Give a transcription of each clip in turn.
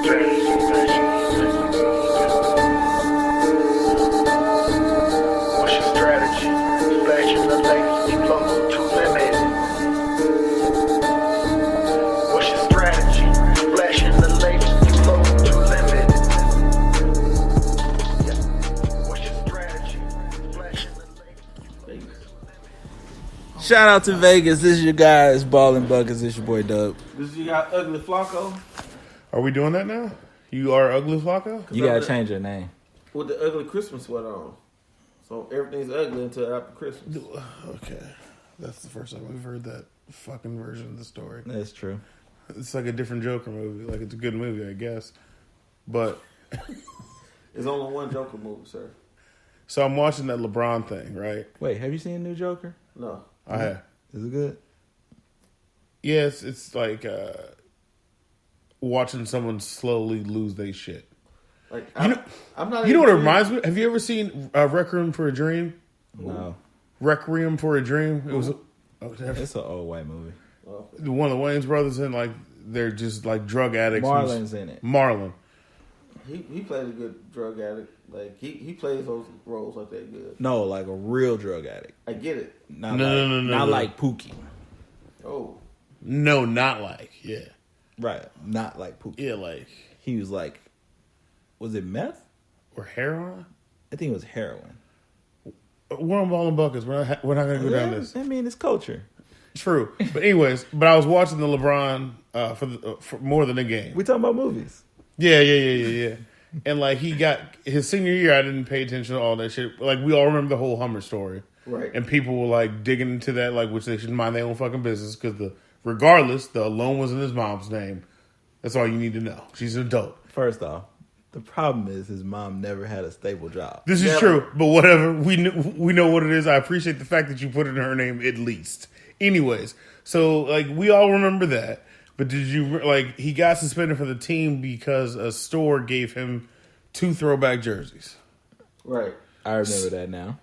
What's your strategy? Flashing the lights, you local to limit. What's your strategy? Flashing the lights, you local to limit. Yeah. What's your strategy? Flashing the lights. Shout out to Vegas. This is your guys, Ballin' Buckets. This your boy Dub. This is you got Ugly Flacco Are we doing that now? You are Ugly Flacco? You gotta change your name. with the ugly Christmas sweater on. So everything's ugly until after Christmas. Okay. That's the first time we've heard that fucking version of the story. That's true. It's like a different Joker movie. Like, it's a good movie, I guess. But, There's only one Joker movie, sir. so I'm watching that LeBron thing, right? Wait, have you seen New Joker? No. I have. Is it good? Yes, it's like watching someone slowly lose their shit. Like I'm not. You know what it even- reminds me? Have you ever seen Requiem for a Dream? No. Requiem for a Dream? It was It's an old white movie. one of the Wayans brothers, and like they're just like drug addicts. Marlon's in it. Marlon. He played a good drug addict. Like he plays those roles like that good. No, like a real drug addict. I get it. Not No, like, no, Not no. like Pookie. Oh, No, not like. Yeah. Right. Not like Pookie. Yeah, like. He was like, was it meth? Or heroin? I think it was heroin. We're on Ballin' Buckets. We're not going to go down this. I mean, it's culture. True. But anyways, I was watching the LeBron for more than a game. We talking about movies. Yeah. And like he got his senior year, I didn't pay attention to all that shit. Like we all remember the whole Hummer story, right. and people were like digging into that, like which they should mind their own fucking business because regardless, the loan was in his mom's name. That's all you need to know. She's an adult. First off, the problem is his mom never had a stable job. This is true, but whatever. We know what it is. I appreciate the fact that you put it in her name at least. Anyways, so like we all remember that. But did you like he got suspended for the team because a store gave him 2 throwback jerseys? Right. I remember that now.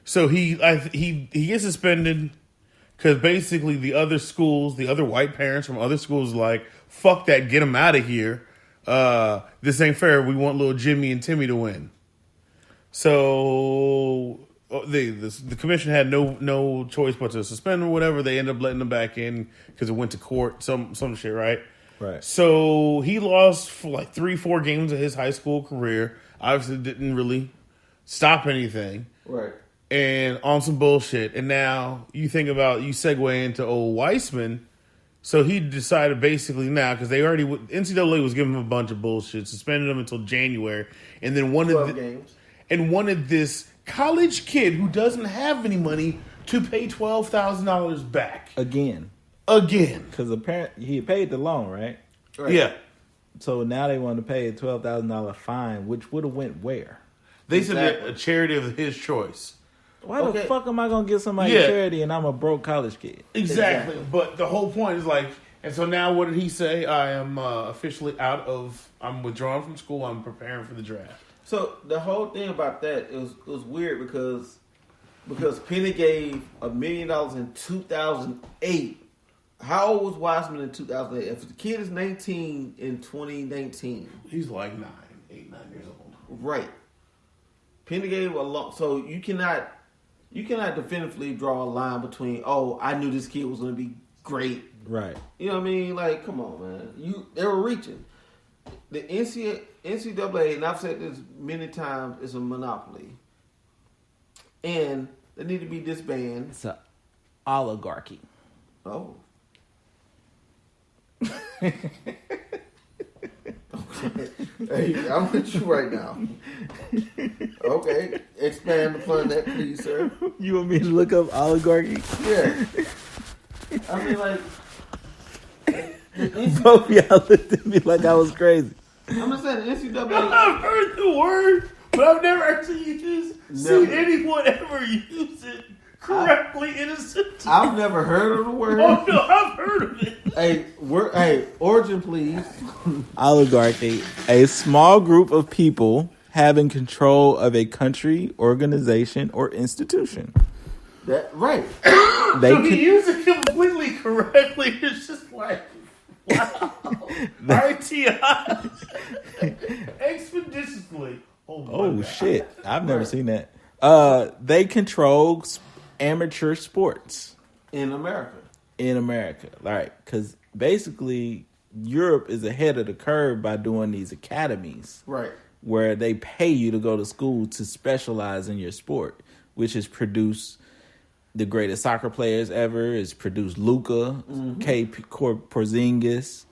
So he gets suspended because basically the other schools, the other white parents from other schools, like fuck that, get him out of here. This ain't fair. We want little Jimmy and Timmy to win. So the commission had no choice but to suspend or whatever. They ended up letting him back in because it went to court, some shit, right? Right. So he lost for like 3-4 games of his high school career. Obviously didn't really stop anything. Right. And on some bullshit. And now you segue into old Weissman. So he decided basically now, because NCAA was giving him a bunch of bullshit, suspended him until January, and then 12 games. And wanted this college kid who doesn't have any money to pay $12,000 back. Again. Because apparently he paid the loan, right? Yeah. So now they want to pay a $12,000 fine, which would have went where? They said a charity of his choice. Why the fuck am I going to give somebody charity and I'm a broke college kid? Exactly. But the whole point is like, and so now what did he say? I am officially I'm withdrawing from school. I'm preparing for the draft. So the whole thing about that it was weird because Penny gave $1 million in 2008. How old was Wiseman in 2008? If the kid is 19 in 2019, he's like 8, 9 years old. Right. Penny gave a lot, so you cannot definitively draw a line between I knew this kid was going to be great. Right. You know what I mean? Like, come on, man. They were reaching. The NCAA, and I've said this many times, is a monopoly. And they need to be disbanded. It's an oligarchy. Oh. Okay. Hey, I'm with you right now. Okay. Expand upon that, please, sir. You want me to look up oligarchy? Yeah. I mean, like... Both y'all looked at me like I was crazy. I'm just saying, the NCAA... I've heard the word, but I've never actually seen anyone ever use it correctly in a sentence. I've never heard of the word. Oh, no, I've heard of it. Hey, origin, please. Oligarchy, a small group of people having control of a country, organization, or institution. That right. He used it completely correctly. It's just like RTI. Expeditiously. Oh, Oh my God. shit! I've never seen that. They control amateur sports In America. in America, right? Because basically, Europe is ahead of the curve by doing these academies, Right. where they pay you to go to school to specialize in your sport, which has produced the greatest soccer players ever. It's produced Luka, Porzingis.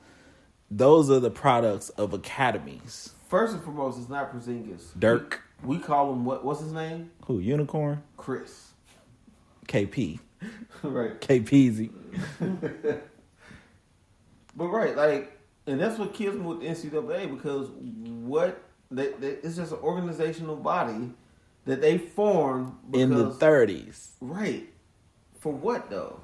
Those are the products of academies. First and foremost, it's not Porzingis. Dirk. We call him what's his name? Who? Unicorn? Chris. KP. Right. KPZ. But right, like, and that's what kills me with the NCAA because it's just an organizational body that they formed because, In the 30s. Right. For what though?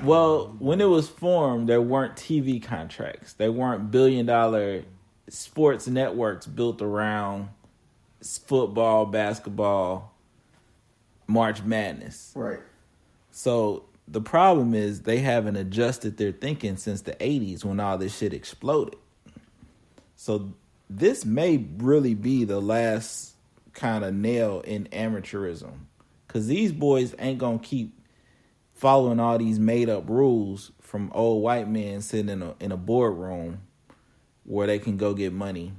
Well, when it was formed, there weren't TV contracts. There weren't billion-dollar sports networks built around football, basketball, March Madness. Right. So the problem is they haven't adjusted their thinking since the 80s when all this shit exploded. So this may really be the last kind of nail in amateurism. Because these boys ain't going to keep following all these made-up rules from old white men sitting in a boardroom where they can go get money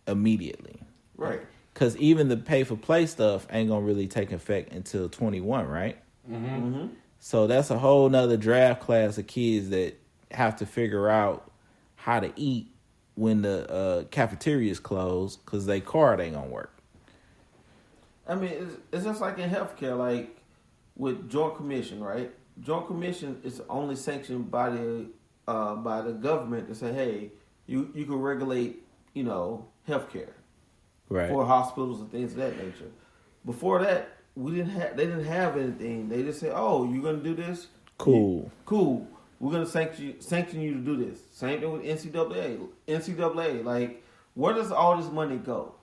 immediately. Right. Because even the pay-for-play stuff ain't going to really take effect until 21, right? Mm-hmm. So that's a whole nother draft class of kids that have to figure out how to eat when the cafeteria's closed because their card ain't going to work. I mean, it's just like in healthcare, like with Joint Commission, right? Joint Commission is only sanctioned by the government to say, hey, you can regulate, healthcare Right. for hospitals and things of that nature. Before that, they didn't have anything. They just said, oh, you're gonna do this? Cool. Cool. We're gonna sanction you to do this. Same thing with NCAA. NCAA, like, where does all this money go?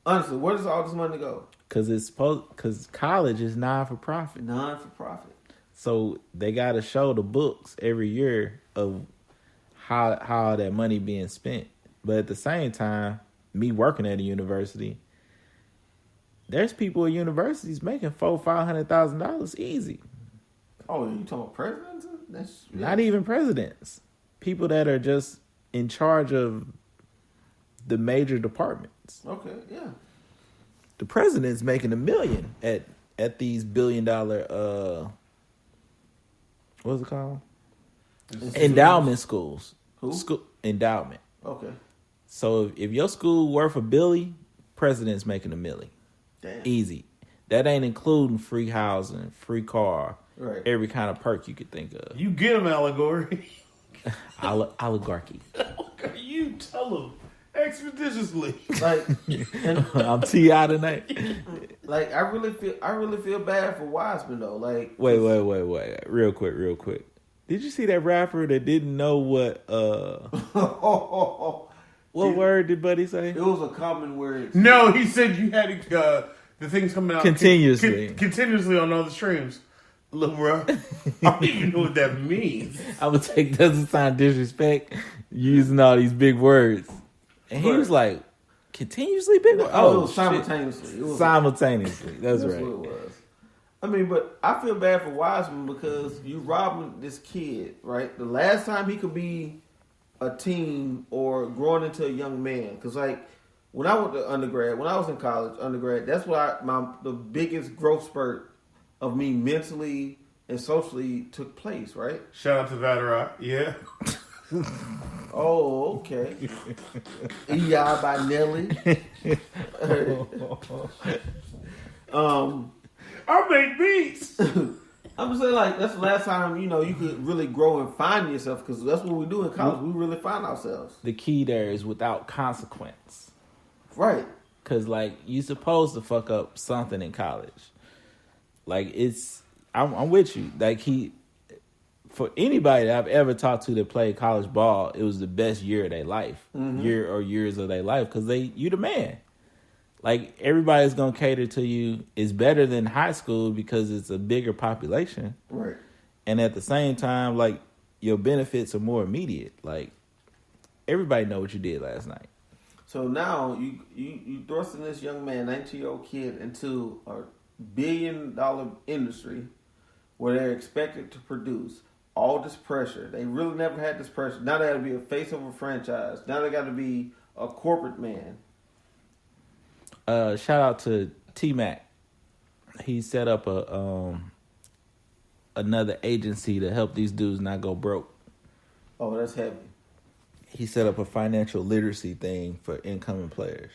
Honestly, where does all this money go? Because college is non-for-profit. Non-for-profit. So they got to show the books every year of how that money being spent. But at the same time, me working at a university, there's people at universities making $400,000-$500,000 easy. Oh, you talking about presidents? That's Not even presidents. People that are just in charge of the major departments. Okay, yeah. The president's making $1 million at these $1 billion what's it called? Endowment schools. Who? Endowment. Okay. So if your school worth $1 billion, president's making $1 million. Damn. Easy. That ain't including free housing, free car, Right. every kind of perk you could think of. You get him, Allegory. Oligarchy. Okay, you tell him expeditiously. Like, and I'm T.I. tonight. like I really feel bad for Wiseman though. Like, Wait. Real quick. Did you see that rapper that didn't know what what word did Buddy say? it was a common word. No, he said you had the things coming out Continuously. continuously on all the streams. Look, bro, I don't even know what that means. I would take doesn't sound disrespect using all these big words. And he was like, continuously big words? Oh, it was shit. simultaneously. It was Simultaneously. That's right. what it was. I mean, but I feel bad for Wiseman because you robbing this kid, right? The last time he could be a teen or growing into a young man. Because, like, when I went to undergrad, when I was in college, undergrad, that's what the biggest growth spurt of me mentally and socially took place, right? Shout out to Vatterott. Yeah. Oh, okay. E.I. by Nelly. I make beats. I'm just saying, like, that's the last time, you could really grow and find yourself, because that's what we do in college. We really find ourselves. The key there is without consequence. Right. Because, like, you supposed to fuck up something in college. Like, I'm with you. Like, for anybody that I've ever talked to that played college ball, it was the best year of their life. Year or years of their life. Because you the man. Like, everybody's going to cater to you. It's better than high school because it's a bigger population. Right. And at the same time, like, your benefits are more immediate. Like everybody know what you did last night. So now you thrusting this young man, 19-year-old kid, into a billion-dollar industry where they're expected to produce all this pressure. They really never had this pressure. Now they got to be a face of a franchise. Now they got to be a corporate man. Shout out to T-Mac. He set up a another agency to help these dudes not go broke. Oh, that's heavy. He set up a financial literacy thing for incoming players.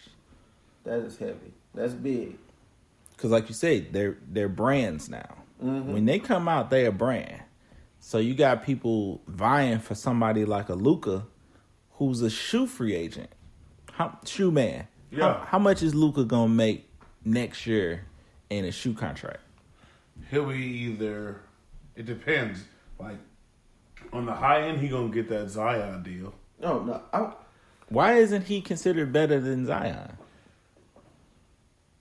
That is heavy. That's big. Because like you said, they're brands now. Mm-hmm. When they come out, they're a brand. So you got people vying for somebody like a Luka, who's a shoe free agent. Shoe man. Yeah. How much is Luka going to make next year in a shoe contract? He'll be either, it depends. Like, on the high end, he going to get that Zion deal. No. Why isn't he considered better than Zion?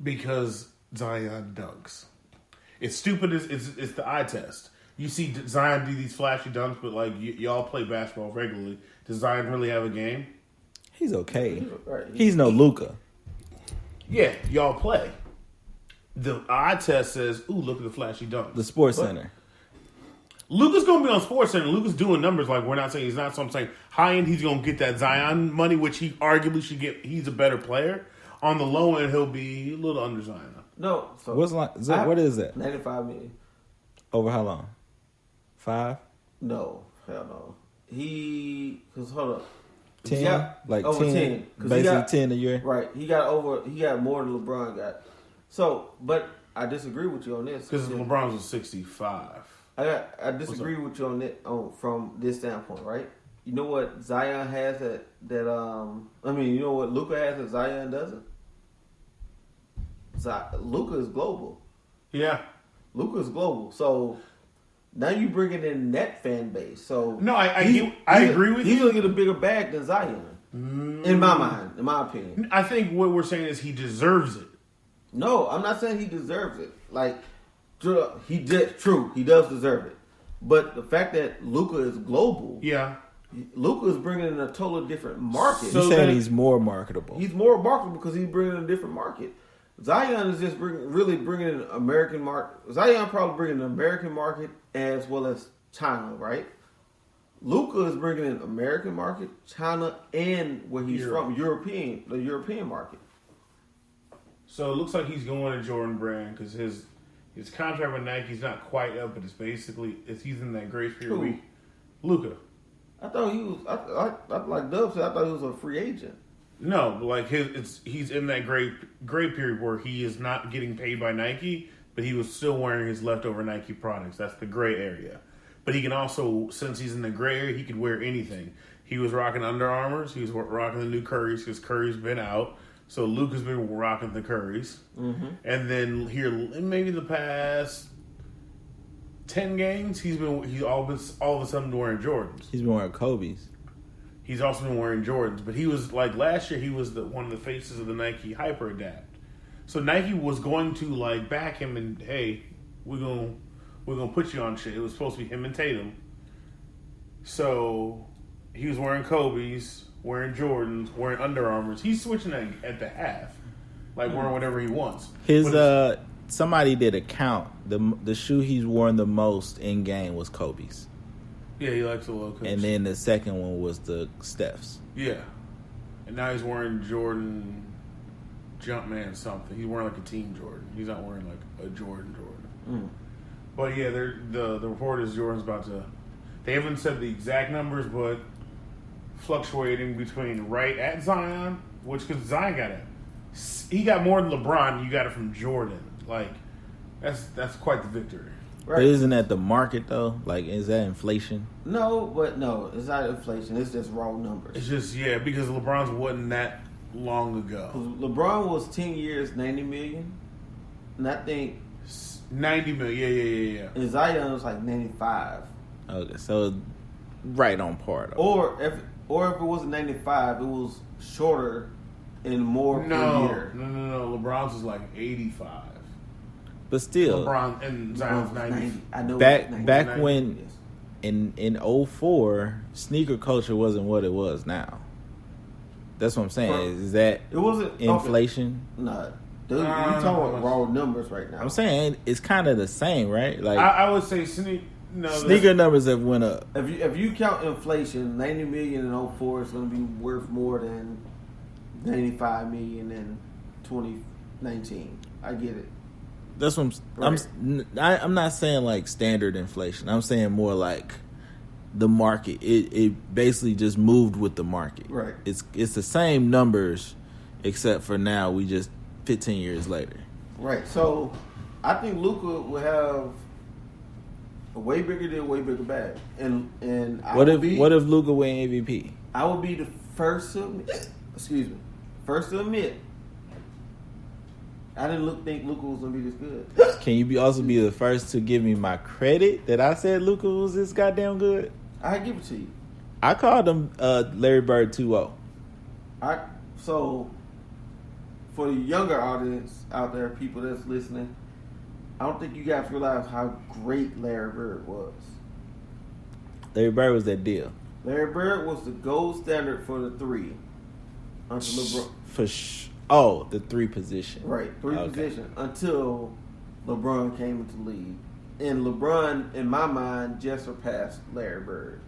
Because Zion dunks. It's stupid. It's the eye test. You see Zion do these flashy dunks, but like y'all play basketball regularly. Does Zion really have a game? He's okay. Right. He's no Luka. Yeah, y'all play. The eye test says, "Ooh, look at the flashy dunks." The Sports Center. Luka's going to be on Sports Center. Luka's doing numbers like we're not saying he's not. So I'm saying high end, he's going to get that Zion money, which he arguably should get. He's a better player. On the low end, he'll be a little under Zion. No. So what is that? 95 million. Over how long? 5? No. Hell no. Because hold up. 10? He got Like over 10? 10. 'Cause Basically 10 a year? Right. He got more than LeBron got. So, but I disagree with you on this. Because LeBron's a 65. I disagree with you on it from this standpoint, right? You know what Zion has you know what Luka has that Zion doesn't? Luka is global. Yeah. Luka is global. So now you bringing in that fan base. So No, I agree with you. He's gonna get a bigger bag than Zion, in my mind, in my opinion. I think what we're saying is he deserves it. No, I'm not saying he deserves it. Like, he does deserve it. But the fact that Luka is global, Yeah. Luka is bringing in a totally different market. You're saying he's more marketable. He's more marketable because he's bringing in a different market. Zion is just really bringing in an American market. Zion probably bringing an American market as well as China, right? Luka is bringing in American market, China, and where he's from, the European market. So it looks like he's going to Jordan Brand because his contract with Nike's not quite up, but he's in that grace period. Who? Luka. I thought he was. I like Dub said. I thought he was a free agent. No, but like he's in that gray period where he is not getting paid by Nike, but he was still wearing his leftover Nike products. That's the gray area. But he can also, since he's in the gray area, he can wear anything. He was rocking Under Armours. He was rocking the new Currys because Curry's been out. So Luka's been rocking the Currys. Mm-hmm. And then here, in maybe the past 10 games, he's all of a sudden wearing Jordans. He's been wearing Kobe's. He's also been wearing Jordans, but he was like last year. He was one of the faces of the Nike Hyper Adapt. So Nike was going to like back him and hey, we're gonna put you on shit. It was supposed to be him and Tatum. So he was wearing Kobe's, wearing Jordans, wearing Under Armours. He's switching at the half, like wearing whatever he wants. Somebody did a count. The shoe he's worn the most in game was Kobe's. Yeah, he likes the locos. And then the second one was the Steph's. Yeah. And now he's wearing Jordan Jumpman something. He's wearing like a Team Jordan. He's not wearing like a Jordan. But yeah, the report is Jordan's about to... They haven't said the exact numbers, but fluctuating between right at Zion, which because Zion got it. He got more than LeBron. You got it from Jordan. Like, that's quite the victory. Right. But isn't that the market though? Like, is that inflation? No, it's not inflation. It's just raw numbers. It's just because LeBron's wasn't that long ago. LeBron was 10 years, 90 million, and I think 90 million. Yeah. And Zion was like 95. Okay, so right on par though. Or if it wasn't 95, it was shorter and more per year. No. LeBron's was like 85. But still, LeBron and Zion's 90. I know back when in '04, sneaker culture wasn't what it was now. That's what I'm saying. Is that It wasn't inflation? Okay. Nah. Dude, we talking about raw numbers right now. I'm saying it's kind of the same, right? Like I would say sneaker numbers have went up. If you count inflation, 90 million in '04 is going to be worth more than 95 million in 2019. I get it. That's what I'm not saying like standard inflation. I'm saying more like the market. It basically just moved with the market. Right. It's the same numbers, except for now we just 15 years later. Right. So I think Luka will have a way bigger deal, way bigger bag. And what if Luka win MVP? I would be the first to admit I didn't think Luka was gonna be this good. Can you also be the first to give me my credit that I said Luka was this goddamn good? I give it to you. I called him Larry Bird 2.0. So for the younger audience out there, people that's listening, I don't think you guys realize how great Larry Bird was. Larry Bird was that deal. Larry Bird was the gold standard for the three. Until LeBron. Oh, the three position. Right, position until LeBron came into the league. And LeBron, in my mind, just surpassed Larry Bird.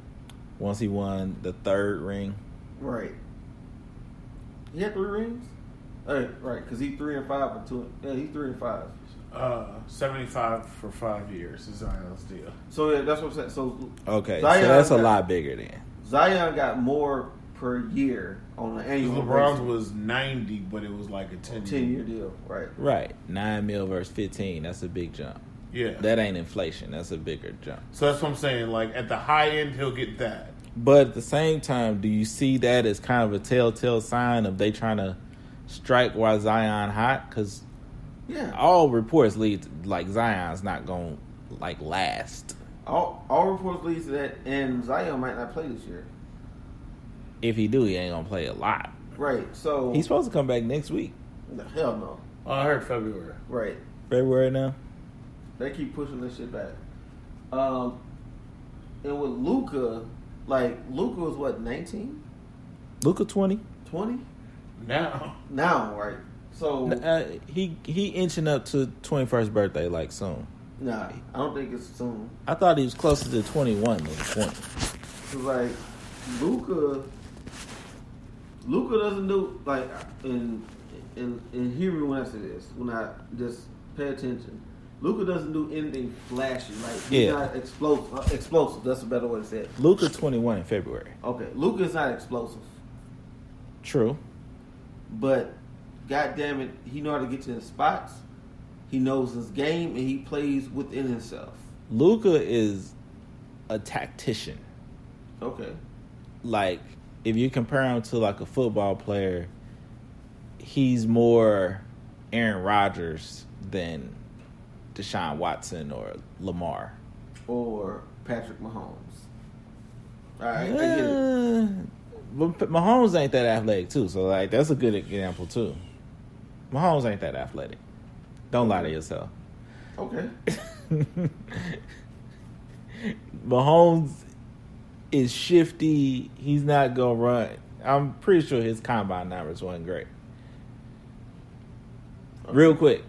Once he won the third ring. Right. He had 3 rings? Right, because he's 3 and 5 and 2. Yeah, he's 3 and 5. 75 for 5 years is Zion's deal. So yeah, that's what I'm saying. So okay, Zion, so that's a lot bigger then. Zion got more per year on an annual. LeBron's was 90, but it was like a 10-year deal. Right. Right. 9 mil versus 15. That's a big jump. Yeah. That ain't inflation. That's a bigger jump. So that's what I'm saying. Like at the high end, he'll get that. But at the same time, do you see that as kind of a telltale sign of they trying to strike while Zion hot? Because all reports lead to, like, Zion's not going to like last. All reports lead to that, and Zion might not play this year. If he do, he ain't gonna play a lot. Right. So he's supposed to come back next week. Hell no. Oh, I heard February. Right. February now. They keep pushing this shit back. And with Luka, like Luka was what, 19? Luka 20. 20? Now, right? So he inching up to 21st birthday like soon. Nah, I don't think it's soon. I thought he was closer to 21 than 20. So like Luka doesn't do like and hear me when I say this. When I just pay attention, Luka doesn't do anything flashy. Like he's not explosive. That's a better way to say it. Luka 21 in February. Okay, Luka's not explosive. True, but God damn it, he know how to get to his spots. He knows his game and he plays within himself. Luka is a tactician. Okay. Like, if you compare him to like a football player, he's more Aaron Rodgers than Deshaun Watson or Lamar. Or Patrick Mahomes. All right, I get it. But Mahomes ain't that athletic too, so like that's a good example too. Mahomes ain't that athletic. Don't lie to yourself. Okay. Mahomes is shifty. He's not gonna run. I'm pretty sure his combine numbers weren't great. Okay. Real quick,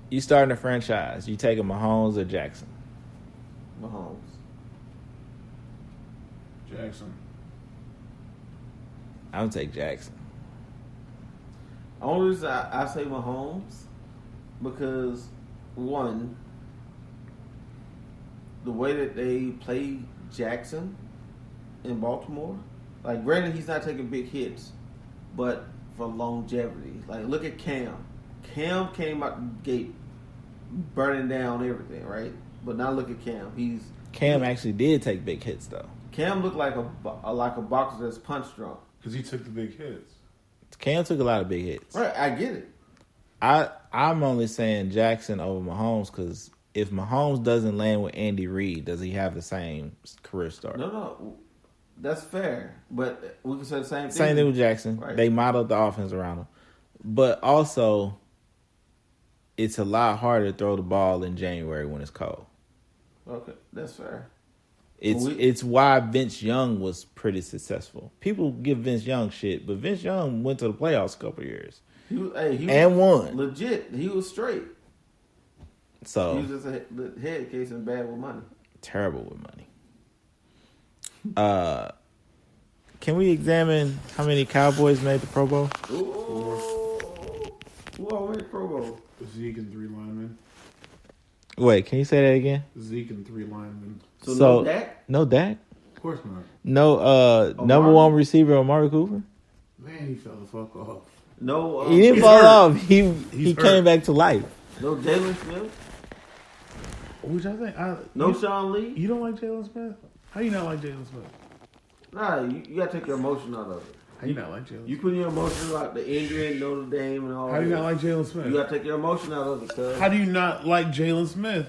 you starting a franchise. You taking Mahomes or Jackson? Mahomes. Jackson. I would take Jackson. Only reason I say Mahomes because one, the way that they play Jackson in Baltimore, like granted he's not taking big hits, but for longevity. Like look at Cam. Cam came out the gate burning down everything, right? But now look at Cam. Cam actually did take big hits though. Cam looked like a boxer that's punch drunk. Because he took the big hits. Cam took a lot of big hits. Right, I get it. I'm only saying Jackson over Mahomes because if Mahomes doesn't land with Andy Reid, does he have the same career start? No, that's fair. But we can say the same thing. Same thing with Jackson. Right. They modeled the offense around him. But also, it's a lot harder to throw the ball in January when it's cold. Okay, that's fair. It's why Vince Young was pretty successful. People give Vince Young shit, but Vince Young went to the playoffs a couple of years He was and won. legit. He was straight. So He was just a head case and bad with money. terrible with money. Can we examine how many Cowboys made the Pro Bowl? Ooh. Who all made Pro Bowl? Zeke and 3 linemen. Wait, can you say that again? Zeke and 3 linemen. So no Dak? No Dak? Of course not. No number one receiver Amari Cooper? Man, he fell the fuck off. No. He didn't he's fall hurt. off. He He's came hurt. back to life. No Jalen Smith. Which I think No Sean Lee. You don't like Jalen Smith? How you not like Jalen Smith? Nah, you gotta take your emotion out of it. How you not like Jalen? You put your emotions like the injury in Notre Dame and all. How do you that. not like Jalen Smith? You gotta take your emotion out of it, cuz. How do you not like Jalen Smith?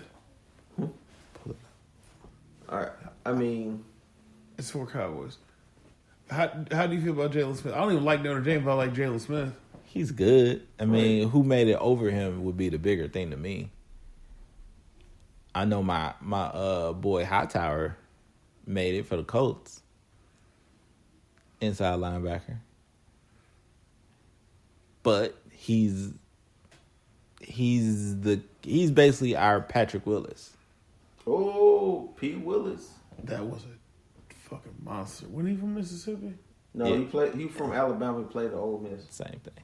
All right. I mean, It's for Cowboys. How do you feel about Jalen Smith? I don't even like Notre Dame, but I like Jalen Smith. He's good. I mean, who made it over him would be the bigger thing to me. I know my boy Hightower made it for the Colts. Inside linebacker. But he's basically our Patrick Willis. oh, Pete Willis. That was a fucking monster. Wasn't he from Mississippi? No, Yeah. he from Alabama. He played at Ole Miss. Same thing.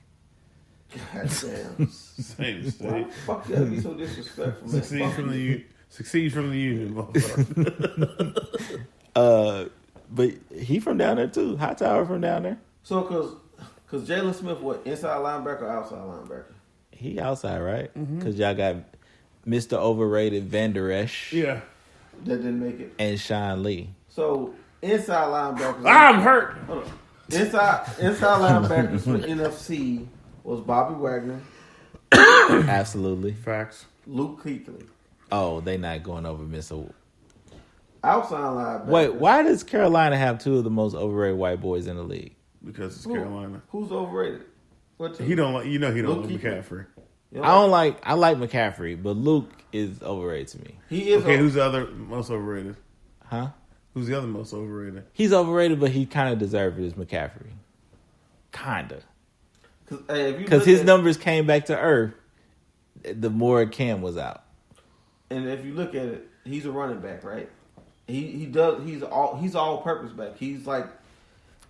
God damn. Same Why state. the fuck you gotta be so disrespectful, man? Succeed Fuck from you. the Succeed from the union, motherfucker. But he from down there too. Hightower from down there. So, cause Jalen Smith, what, inside linebacker or outside linebacker? He outside, right? Because y'all got Mr. Overrated Van Der Esch Yeah. That didn't make it. and Sean Lee. So, inside linebackers. I'm hurt. Hold on. Inside linebackers for NFC was Bobby Wagner, Absolutely. Facts. Luke Kuechly. Oh, they not going over Mr. Outside linebacker. Wait, why does Carolina have two of the most overrated white boys in the league? Because it's Who- Carolina. Who's overrated? What team? He don't like. He don't Luke like Kuechly. McCaffrey. You know, I like McCaffrey, but Luke is overrated to me. He is. Okay, who's the other most overrated? Huh? Who's the other most overrated? He's overrated, but he kind of deserved it as McCaffrey. Kinda. Because his numbers came back to earth the more Cam was out. And if you look at it, he's a running back, right? He's all purpose back. He's like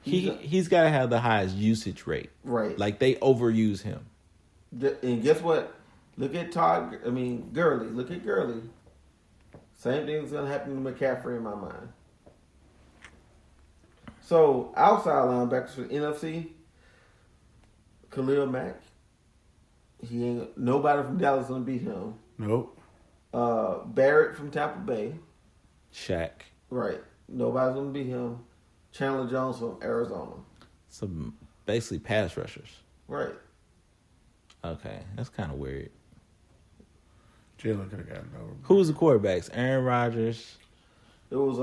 He's got to have the highest usage rate. right. Like they overuse him. And guess what? Look at Gurley. Look at Gurley. Same thing's gonna happen to McCaffrey in my mind. So outside linebackers for NFC, Khalil Mack. Nobody from Dallas gonna beat him. Nope. Barrett from Tampa Bay. Shaq. Right. Nobody's gonna beat him. Chandler Jones from Arizona. Some basically pass rushers. Right. Okay, that's kind of weird. Jalen could have gotten over. Who's the quarterbacks? Aaron Rodgers, It was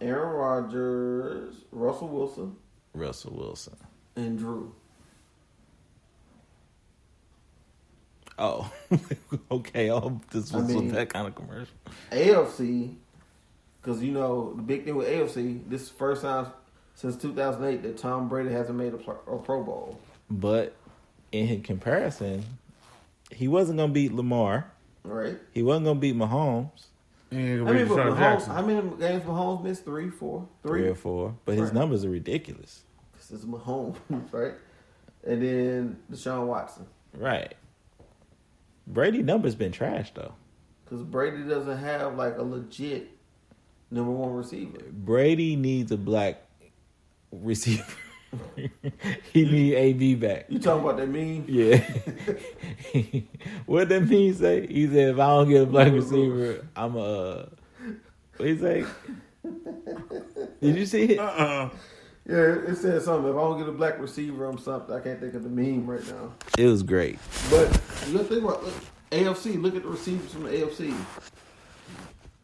Aaron Rodgers, Russell Wilson, Russell Wilson. and Drew. Oh, okay. Oh, this was that kind of commercial. AFC, because the big thing with AFC, this is the first time since 2008 that Tom Brady hasn't made a Pro Bowl. But in comparison, he wasn't going to beat Lamar. Right? He wasn't going to beat Mahomes. And How many Jackson. games Mahomes missed? 3, 4? 3 or 4. But his Right. numbers are ridiculous. This is Mahomes, right? And then Deshaun Watson. Right. Brady numbers been trash, though. Because Brady doesn't have like a legit number one receiver. Brady needs a black receiver. He need AB back. You talking about that meme? Yeah. What that mean say? He said, if I don't get a black receiver, I'm a... What he say? Did you see it? Yeah, it said something. If I don't get a black receiver, I'm something. I can't think of the meme right now. It was great. But you gotta think about AFC. Look at the receivers from the AFC.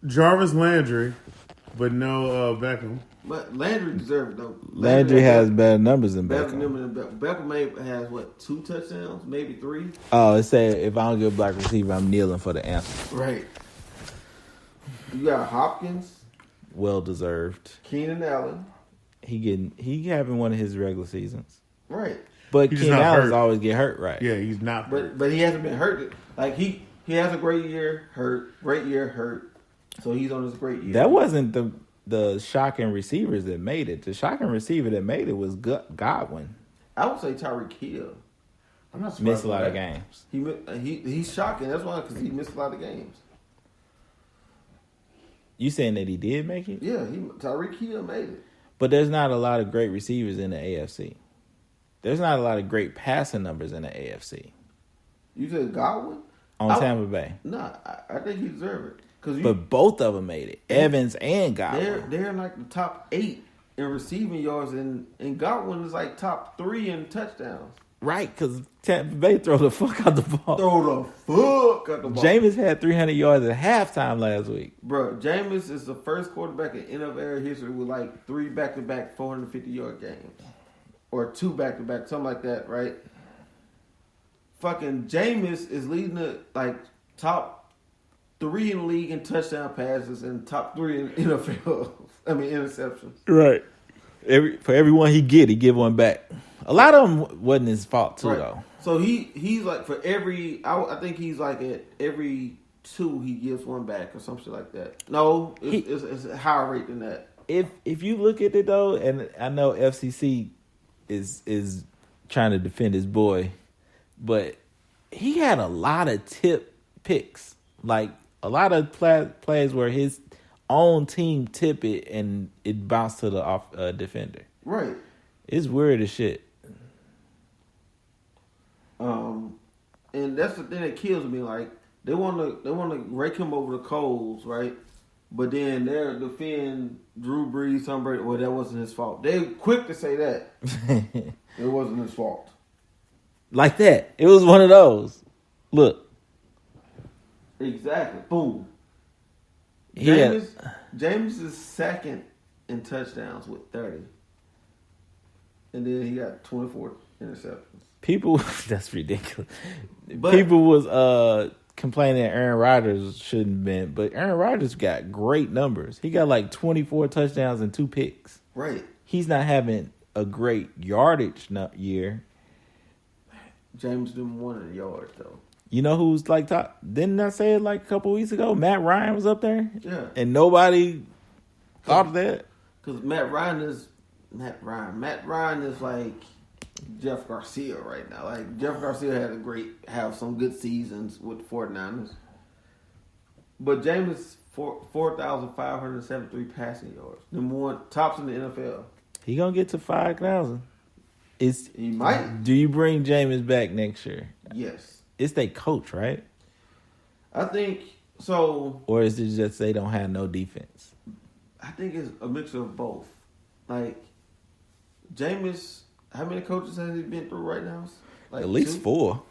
Jarvis Landry, but no Beckham. But Landry deserved it though. Landry has better numbers than better Beckham. numbers than Beckham. Beckham has what, 2 touchdowns, maybe 3. Oh, it said, if I don't get a black receiver, I'm kneeling for the answer. Right. You got Hopkins. well deserved. Keenan Allen. He having one of his regular seasons. Right. But He's Keenan not Allen's hurt. always get hurt, right? Yeah, he's not. But he hasn't been hurt. Like he has a great year, hurt. Great year, hurt. So he's on his great year. That wasn't the shocking receivers that made it. The shocking receiver that made it was Godwin. I would say Tyreek Hill. I'm not surprised Missed a by lot of that. games. He's shocking. That's why, because he missed a lot of games. You saying that he did make it? Yeah, Tyreek Hill made it. But there's not a lot of great receivers in the AFC. There's not a lot of great passing numbers in the AFC. You said Godwin? On Tampa Bay. Nah, I think he deserved it. But both of them made it. Evans and Godwin. They're like the top 8 in receiving yards, and Godwin is like top 3 in touchdowns. Right, because Tampa Bay throw the fuck out the ball. Throw the fuck out the ball. Jameis had 300 yards at halftime last week. Bro, Jameis is the first quarterback in NFL history with like 3 back-to-back 450-yard games. Or 2 back-to-back, something like that, right? Fucking Jameis is leading the like top 3 in the league in touchdown passes and top 3 in NFL. I mean interceptions. Right. For every one he give one back. A lot of them wasn't his fault too, Right. though. So he's like for every I think he's like at every 2 he gives one back or some shit like that. No, it's a higher rate than that. If you look at it though, and I know FCC is trying to defend his boy, but he had a lot of tip picks, like a lot of plays where his own team tip it and it bounced to the defender. Right. It's weird as shit. And that's the thing that kills me. Like they want to rake him over the coals, right? But then they're defending Drew Brees, Tom Brady. Well, that wasn't his fault. They quick to say that it wasn't his fault. Like that. It was one of those. Look. Exactly. Boom. Yeah. James is second in touchdowns with 30. And then he got 24 interceptions. People, that's ridiculous. But- People was complaining that Aaron Rodgers shouldn't have been, but Aaron Rodgers got great numbers. He got like 24 touchdowns and 2 picks. Right. He's not having a great yardage year. James didn't want the yards though. You know who's like top? Didn't I say it like a couple weeks ago? Matt Ryan was up there? Yeah. And nobody thought of that? Because Matt Ryan is like Jeff Garcia right now. Like Jeff Garcia have some good seasons with the 49ers. But James 4,573 passing yards. Number 1 tops in the NFL. He gonna get to 5,000. He might. Do you bring Jameis back next year? Yes. It's their coach, right? I think so. Or is it just they don't have no defense? I think it's a mixture of both. Like Jameis, how many coaches has he been through right now? Like At least 2? 4.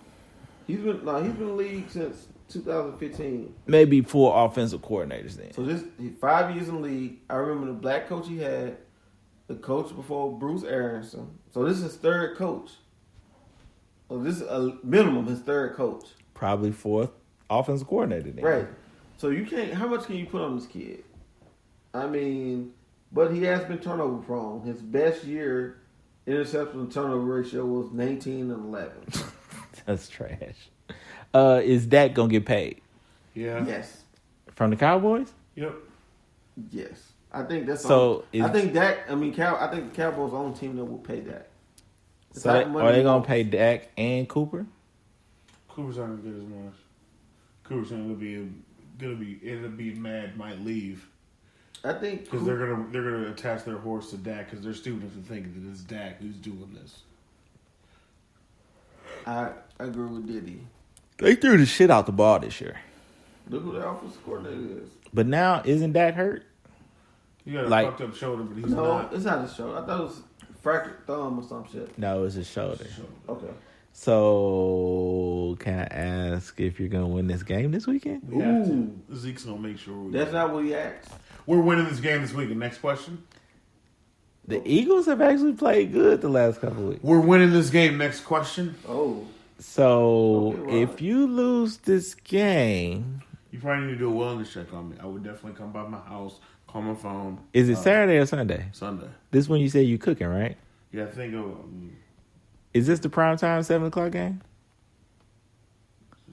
He's been in the league since 2015. Maybe 4 offensive coordinators then. So he 5 years in the league. I remember the black coach he had, the coach before Bruce Aronson. So this is his 3rd coach. So this is a minimum his 3rd coach. Probably 4th offensive coordinator then. Right. So you can't. How much can you put on this kid? I mean, but he has been turnover prone. His best year interception to turnover ratio was 19 and 11. That's trash. Is Dak gonna get paid Yeah. Yes. from the Cowboys? Yep. Yes. I think that's So I think Dak. I think the Cowboys' own team that will pay that. So are they gonna pay Dak and Cooper? Cooper's not gonna get as much. Cooper's gonna be mad, might leave I think because they're gonna attach their horse to Dak because they're stupid enough to think that it's Dak who's doing this. I agree with Diddy. They threw the shit out the ball this year. Look who the offensive coordinator is. But now, isn't Dak hurt? He got a Like- fucked up shoulder, but he's No, not. it's not his shoulder. I thought it was fractured thumb or some shit. No, it's his shoulder. Okay. So, can I ask if you're gonna win this game this weekend? We have Ooh. to. Zeke's gonna make sure That's not what he asked. we're winning this game this week. The next question. The Eagles have actually played good the last couple of weeks. We're winning this game. Next question. Oh. So, Okay, right. if you lose this game, You probably need to do a wellness check on me. I would definitely come by my house Call my phone. Is it Saturday or Sunday? Sunday. This one you said you cooking, right? Yeah, I think of Is this the prime time 7:00 game?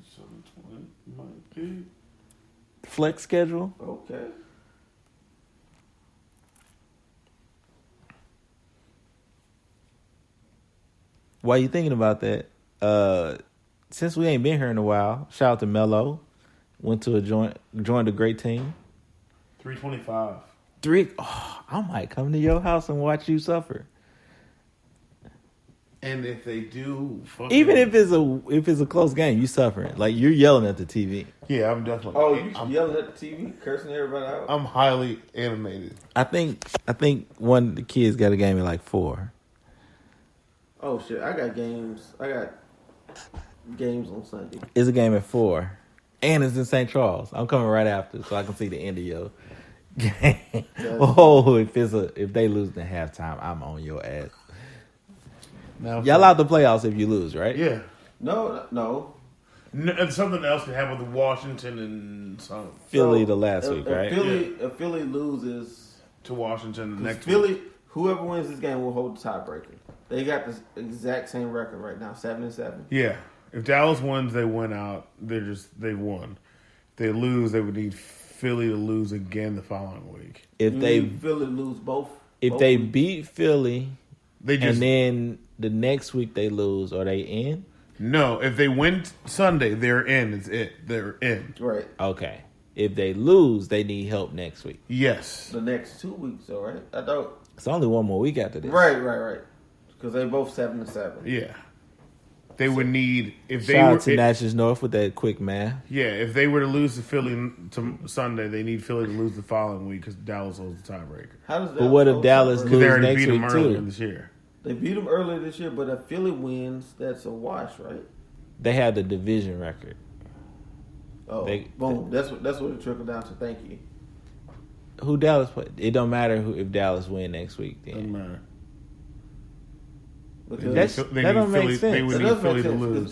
7:20 might be. Flex schedule? Okay. While you thinking about that, since we ain't been here in a while, shout out to Mello. Went to joined a great team. 325. I might come to your house and watch you suffer. And if they do, Even if it's a close game, you suffering. Like you're yelling at the TV. yeah, I'm definitely. Oh, you yelling at the TV, cursing everybody out? I'm highly animated. I think one of the kids got a game at like 4. Oh shit! I got games on Sunday. It's a game at 4, and it's in St. Charles. I'm coming right after, so I can see the end of your game. Oh, if they lose in halftime, I'm on your ass. Now, Y'all out the playoffs if you lose, right? Yeah. No. And something else could happen with Washington and some Philly So, the last week, right? If Philly loses to Washington the next Philly, week. whoever wins this game will hold the tiebreaker. They got the exact same record right now, 7-7. Yeah. If Dallas wins, they win out. They won. If they lose, they would need Philly to lose again the following week. If they Philly lose both. if both they weeks. beat Philly They just and then the next week they lose, are they in? no. If they win Sunday, they're in. It's it. They're in. Right. Okay. If they lose, they need help next week. Yes. The next 2 weeks, though, right? I thought. It's only one more week after this. Right. Because they both 7-7. Yeah. They would need if they Shout were out to Natchez North with that quick math. yeah. If they were to lose to Philly to Sunday, they need Philly to lose the following week because Dallas holds the tiebreaker. How does But what if Dallas Because they lose already next beat them week earlier too? this year. They beat them earlier this year, but if Philly wins, that's a wash, right? They have the division record. Oh, boom. That's what it trickled down to. Thank you. Who Dallas play? It don't matter if Dallas win next week. Doesn't Then matter. Because That don't make sense. They would It need does Philly make to sense, lose.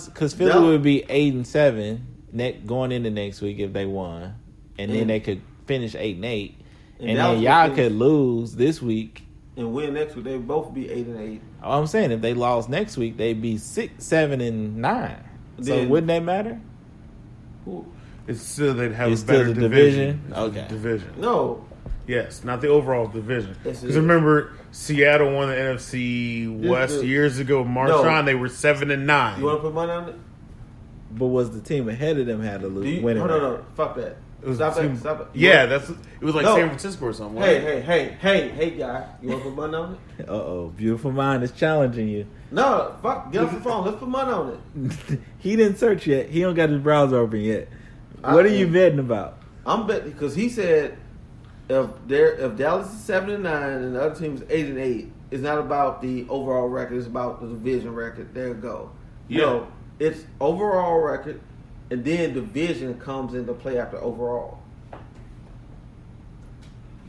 because Philly Dallas- would be 8-7 going into next week if they won, and then they could finish 8-8, and Dallas then would y'all finish- could lose this week. and win next week, they both be 8-8. All I'm saying, if they lost next week, they'd be 6-7-9. So Then- wouldn't that matter? Who? It's still they'd have It's a better still the division. division? It's a Okay. division. No. Yes, not the overall division. Yes, it Because is. remember, Seattle won the NFC West the- years ago. Marshawn, they were 7-9. You want to put money on it? But was the team ahead of them had to Do lose? you? Winning record? No. Fuck that. It was Stop the team- it. Stop it. Yeah, it was like No. San Francisco or something. wasn't it? Hey, guy. You want to put money on it? Uh-oh, beautiful mind is challenging you. No, fuck. Get off the phone. Let's put money on it. He didn't search yet. He don't got his browser open yet. What are you betting about? I'm betting because he said if Dallas is 7-9 and the other team is 8-8, it's not about the overall record. It's about the division record. There you go. Yeah. No, it's overall record, and then division comes into play after overall.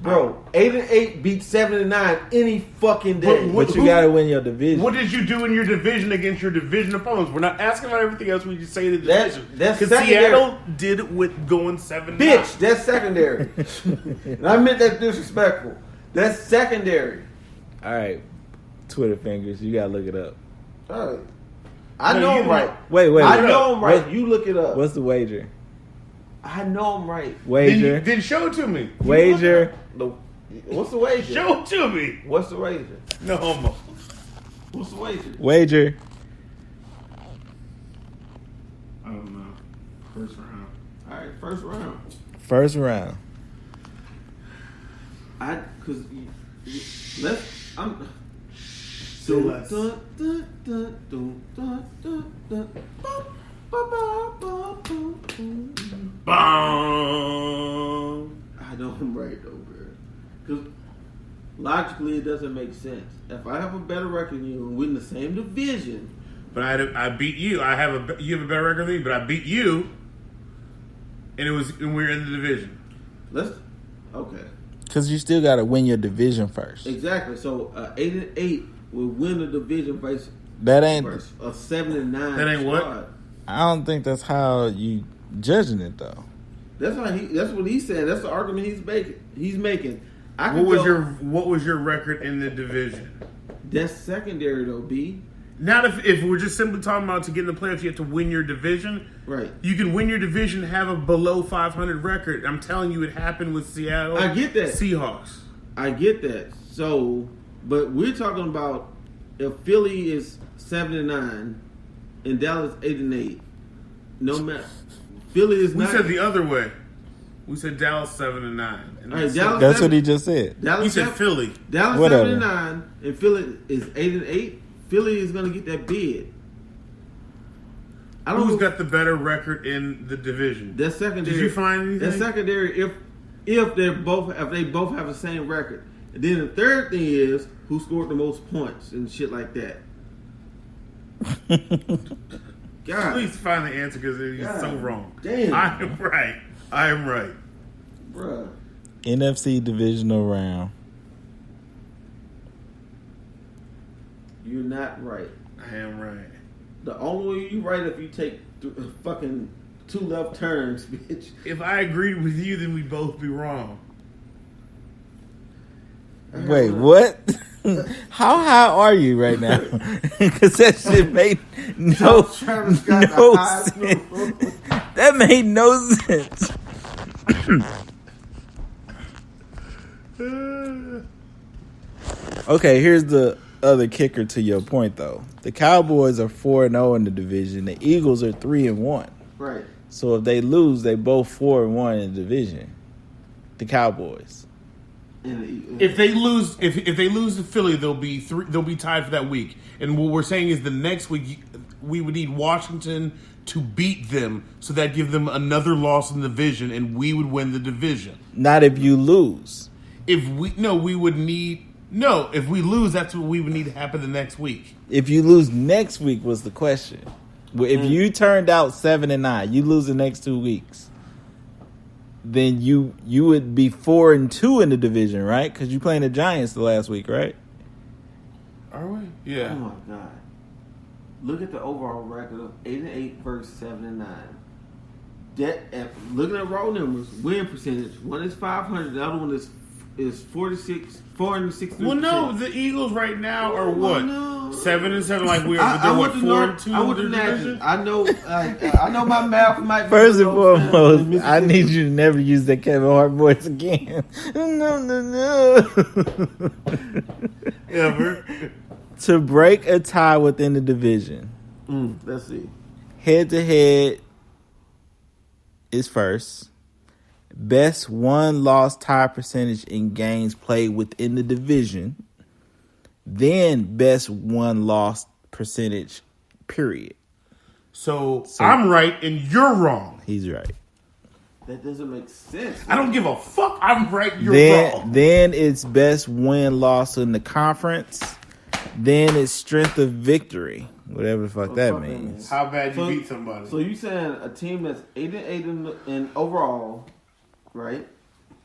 Bro, 8-8 beats 7-9 any fucking day. But But you got to win your division. What did you do in your division against your division opponents? We're not asking about everything else. We just say the division. That's Because secondary. Seattle did it with going 7-9. Bitch, that's secondary. And I meant that disrespectful. That's secondary. All right, Twitter fingers. You got to look it up. All right. I No, know you I'm don't. right. Wait. I know I'm right. What- You look it up. What's the wager? I know I'm right. Wager. Then show it to me. Wager. What's the wager? Show it to me. What's the wager? No homo. What's the wager? Wager. I don't know. First round. All right, first round. First round. Cause let's. I'm. Say less. Boom. I know I'm right though, bro. Because logically, it doesn't make sense. If I have a better record than you and we're in the same division, But I beat you. You have a better record than me, but I beat you, and we're in the division. let's. Okay, Because you still got to win your division first. exactly. So 8-8 will win the division versus That ain't. a 7-9. That ain't what? squad. I don't think that's how you judging it though. That's what he's saying. That's the argument he's making. What was your record in the division? That's secondary though, B. Not if we're just simply talking about to get in the playoffs, you have to win your division. Right. You can win your division, have a below 500 record. I'm telling you, it happened with Seattle. I get that. Seahawks. I get that. So, but we're talking about if Philly is 7-9 and Dallas 8-8. No matter, Philly is We not. said the other way. We said Dallas 7-9. And All right, That's what he just said. Dallas he said Philly. Dallas Whatever. 7-9 and Philly is 8-8. Philly is going to get that bid. I don't Who's know. got the better record in the division? That's secondary. Did you find anything? That's secondary if they both have the same record. And then the third thing is who scored the most points and shit like that. God, Please find the answer because it is God so wrong. damn. I am right. I am right. bruh. NFC divisional round. You're not right. I am right. The only way you right if you take fucking 2 left turns, bitch. If I agreed with you, then we'd both be wrong. Wait, what? How high are you right now? Because that shit made no Travis got the no highest sense. number. That made no sense. Okay, here's the other kicker to your point, though. The Cowboys are 4-0 in the division. The Eagles are 3-1. Right. So if they lose, they both 4-1 in the division. The Cowboys. If they lose, if they lose to Philly, they'll be tied for that week. And what we're saying is the next week we would need Washington to beat them, so that give them another loss in the division, and we would win the division. Not if you lose. If we lose, that's what we would need to happen the next week. If you lose next week was the question. If you turned out 7-9, you lose the next 2 weeks. Then you would be 4-2 in the division, right? Because you playing the Giants the last week, right? Are we? Yeah. Oh my god! Look at the overall record of 8-8 versus 7-9. Looking at raw numbers, win percentage. One is 500. The other one is 463. Well, no, the Eagles right now are what? No. 7-7, like we are. They're what, 4-2 I in would their division? imagine. I know. I know my math might. Be First and below foremost, I need you to never use that Kevin Hart voice again. No. Ever. To break a tie within the division, Let's see. head-to-head is first. Best won-loss tie percentage in games played within the division. Then best won-loss percentage, period. So I'm right and you're wrong. He's right. That doesn't make sense. I don't give a fuck. I'm right. You're wrong. Then it's best win-loss in the conference. Then it's strength of victory, whatever the fuck that fuck that means. means. How bad you beat somebody? So you saying a team that's 8-8 in overall, right,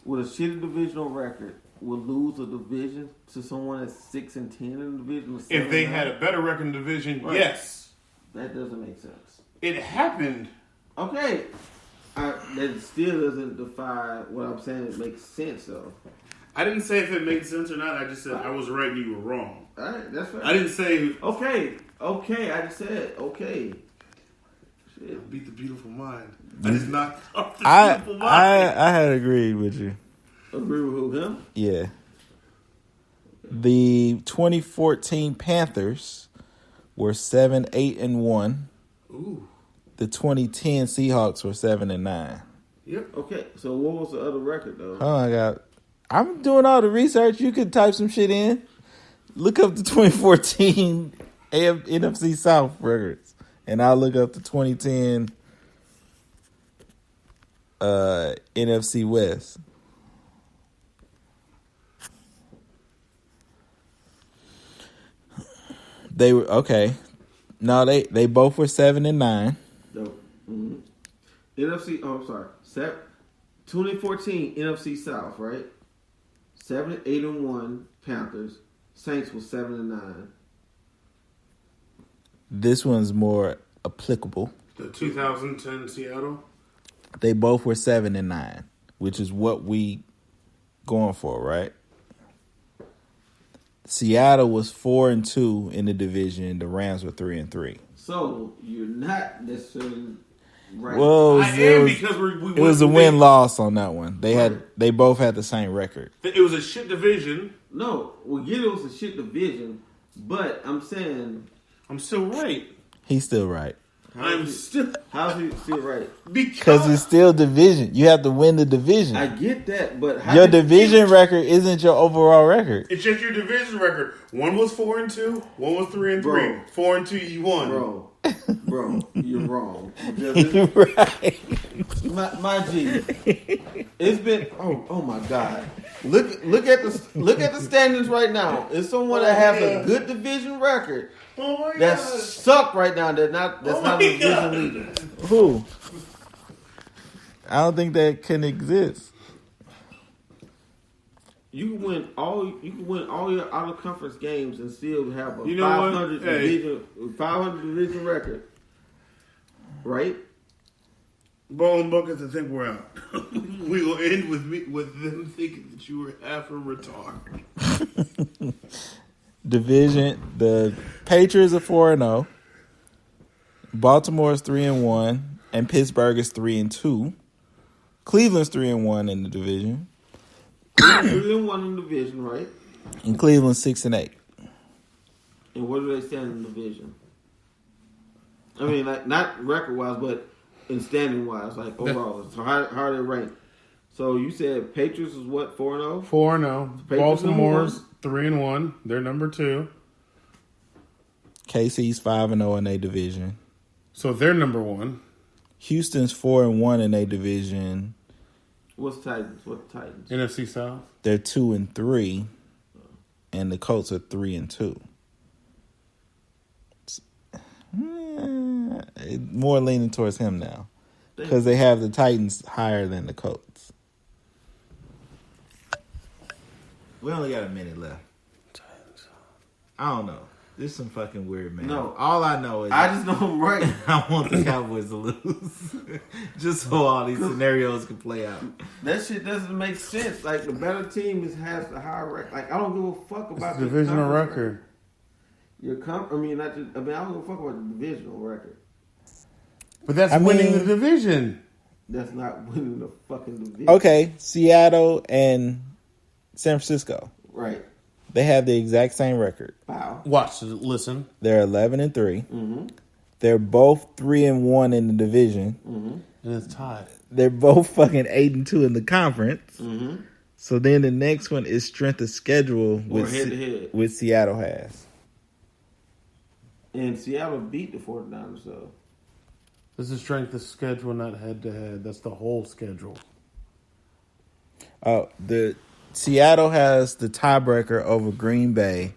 with a shitty divisional record, will lose a division to someone that's 6-10 in the division? With If they 7-9? had a better record in the division, Right. yes. That doesn't make sense. It happened. Okay, that still doesn't defy what I'm saying. It makes sense though. I didn't say if it made sense or not. I just said I was right and you were wrong. All right, that's right. I didn't say Okay. I just said okay. Shit. beat the beautiful mind. I just knocked off the I beautiful mind. had agreed with you. Agree with who? Him? Yeah. The 2014 Panthers were 7-8-1. Ooh. The 2010 Seahawks were 7-9. Yep. Okay. So what was the other record though? I'm doing all the research. You could type some shit in. Look up the 2014 NFC South records, and I'll look up the 2010 NFC West. They were okay. No, they both were 7-9. No. Mm-hmm. NFC. Oh, I'm sorry. 2014 NFC South, right? 7-8-1 Panthers. Saints was 7-9. This one's more applicable. The 2010 Seattle. They both were 7-9, which is what we going for, right? Seattle was 4-2 in the division. The Rams were 3-3. So you're not necessarily right. Well, because it was a win-loss on that one. They both had the same record. It was a shit division. No, we get it was a shit division, but I'm saying I'm still right. He's still right. how's he still right? Because it's still division. You have to win the division. I get that, but Your division record isn't your overall record. It's just your division record. One was 4-2. One was 3-3. Bro. 4-2, you won. Bro, you're wrong. You're right. My G, it's been oh my God. Look at the standings right now. It's someone that has a good division record. Oh my That's God. suck right now. That's not a division leader. Who? I don't think that can exist. You can win all your out of conference games and still have a You know what? 500 division record, right? Ball and buckets, I think we're out. We will end with them thinking that you were half a retard. Division. The Patriots are 4-0. Baltimore is 3-1, and Pittsburgh is 3-2. Cleveland's 3-1 in the division, 3-1 in the division, right? and Cleveland's 6-8. And where do they stand in the division? I mean, like not record wise, but in standing wise, like overall. So how are they ranked? So you said Patriots is what, 4-0? 4-0. Baltimore's 3-1. They're number 2. KC's 5-0 in their division. So they're number 1. Houston's 4-1 in their division. What's Titans? What Titans? NFC South. They're 2-3, and the Colts are 3-2. More leaning towards him now because they have the Titans higher than the Colts. We only got a minute left. I don't know. This is some fucking weird, man. No. All I know is I just know I'm right. I want the Cowboys to lose. Just so all these scenarios can play out. That shit doesn't make sense. Like the better team has the higher record. Like I don't give a fuck about It's divisional record. I don't give a fuck about the divisional record. But that's winning the division. That's not winning the fucking division. Okay, Seattle and San Francisco. Right. They have the exact same record. Wow. Watch, listen. They're 11-3. Mm-hmm. They're both 3-1 in the division. Mm-hmm. And it's tied. They're both fucking 8-2 in the conference. Mm-hmm. So then the next one is strength of schedule with head-to-head. with Seattle has. And Seattle beat the 49ers, so. This is strength of schedule, not head to head. That's the whole schedule. The Seattle has the tiebreaker over Green Bay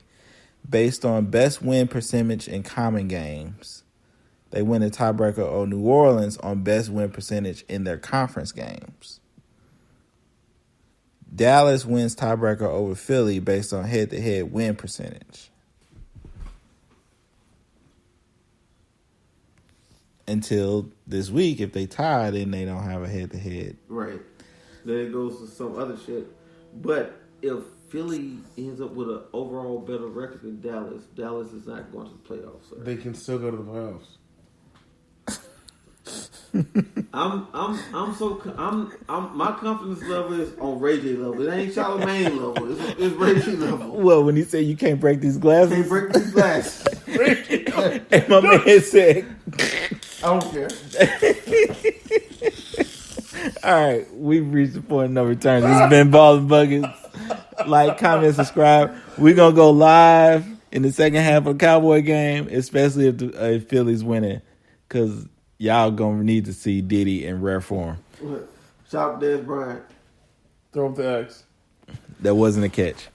based on best win percentage in common games. They win the tiebreaker over New Orleans on best win percentage in their conference games. Dallas wins tiebreaker over Philly based on head-to-head win percentage. Until this week, if they tie, then they don't have a head-to-head. Right. Then it goes to some other shit. But if Philly ends up with an overall better record than Dallas, Dallas is not going to the playoffs, sir. They can still go to the playoffs. My confidence level is on Ray J level. It ain't Charlamagne level. It's Ray J level. Well, when he said you can't break these glasses, Can't break these glasses. and my man said, I don't care. all right, we've reached the point of no return. This has been Ball and Buckets. Like, comment, subscribe. We're going to go live in the second half of the Cowboy game, especially if Philly's winning, because y'all going to need to see Diddy in rare form. Shout out to Dez Bryant. Throw up the X. That wasn't a catch.